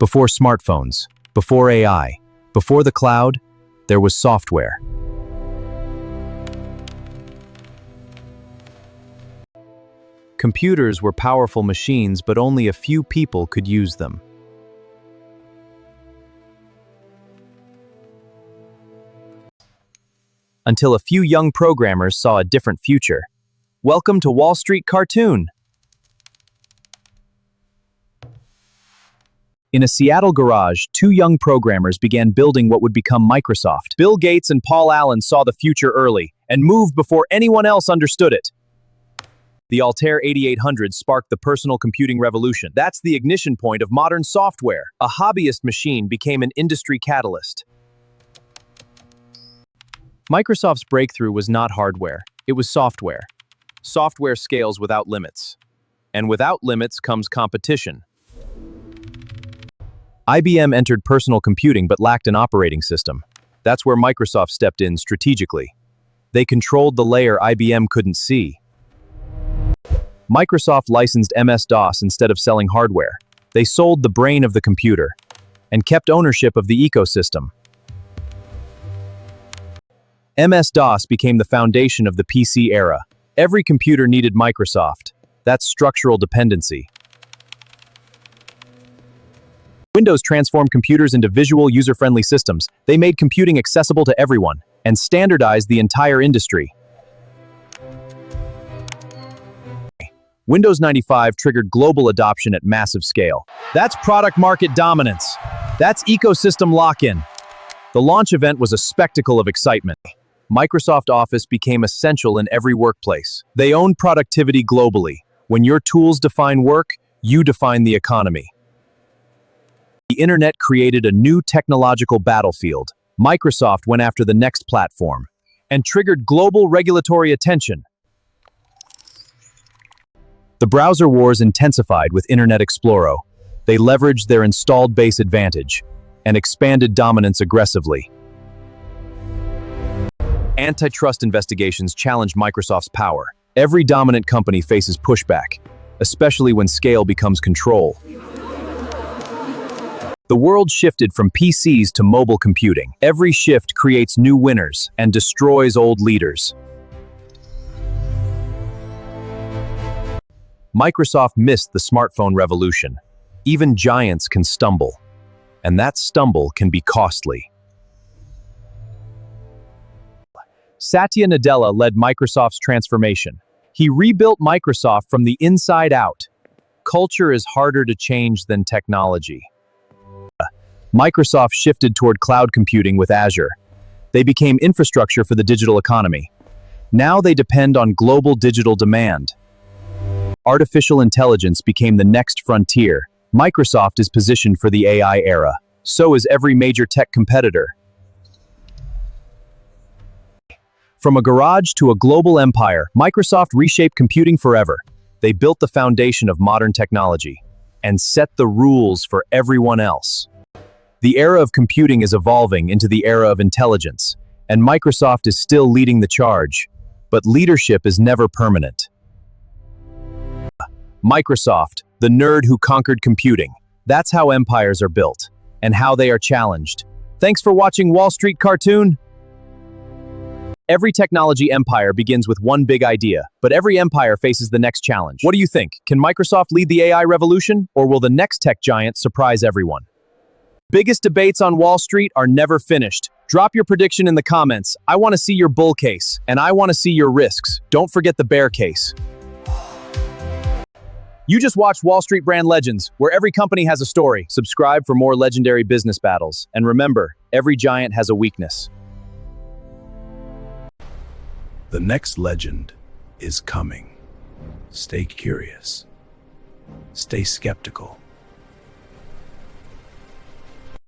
Before smartphones, before AI, before the cloud, there was software. Computers were powerful machines, but only a few people could use them. Until a few young programmers saw a different future. Welcome to Wall Street Cartoon! In a Seattle garage, two young programmers began building what would become Microsoft. Bill Gates and Paul Allen saw the future early and moved before anyone else understood it. The Altair 8800 sparked the personal computing revolution. That's the ignition point of modern software. A hobbyist machine became an industry catalyst. Microsoft's breakthrough was not hardware, it was software. Software scales without limits. And without limits comes competition. IBM entered personal computing but lacked an operating system. That's where Microsoft stepped in strategically. They controlled the layer IBM couldn't see. Microsoft licensed MS-DOS instead of selling hardware. They sold the brain of the computer and kept ownership of the ecosystem. MS-DOS became the foundation of the PC era. Every computer needed Microsoft. That's structural dependency. Windows transformed computers into visual, user-friendly systems. They made computing accessible to everyone and standardized the entire industry. Windows 95 triggered global adoption at massive scale. That's product market dominance. That's ecosystem lock-in. The launch event was a spectacle of excitement. Microsoft Office became essential in every workplace. They owned productivity globally. When your tools define work, you define the economy. The internet created a new technological battlefield. Microsoft went after the next platform and triggered global regulatory attention. The browser wars intensified with Internet Explorer. They leveraged their installed base advantage and expanded dominance aggressively. Antitrust investigations challenged Microsoft's power. Every dominant company faces pushback, especially when scale becomes control. The world shifted from PCs to mobile computing. Every shift creates new winners and destroys old leaders. Microsoft missed the smartphone revolution. Even giants can stumble, and that stumble can be costly. Satya Nadella led Microsoft's transformation. He rebuilt Microsoft from the inside out. Culture is harder to change than technology. Microsoft shifted toward cloud computing with Azure. They became infrastructure for the digital economy. Now they depend on global digital demand. Artificial intelligence became the next frontier. Microsoft is positioned for the AI era. So is every major tech competitor. From a garage to a global empire, Microsoft reshaped computing forever. They built the foundation of modern technology and set the rules for everyone else. The era of computing is evolving into the era of intelligence, and Microsoft is still leading the charge. But leadership is never permanent. Microsoft, the nerd who conquered computing. That's how empires are built, and how they are challenged. Thanks for watching Wall Street Cartoon. Every technology empire begins with one big idea, but every empire faces the next challenge. What do you think? Can Microsoft lead the AI revolution, or will the next tech giant surprise everyone? Biggest debates on Wall Street are never finished. Drop your prediction in the comments. I want to see your bull case, and I want to see your risks. Don't forget the bear case. You just watched Wall Street Brand Legends, where every company has a story. Subscribe for more legendary business battles. And remember, every giant has a weakness. The next legend is coming. Stay curious. Stay skeptical.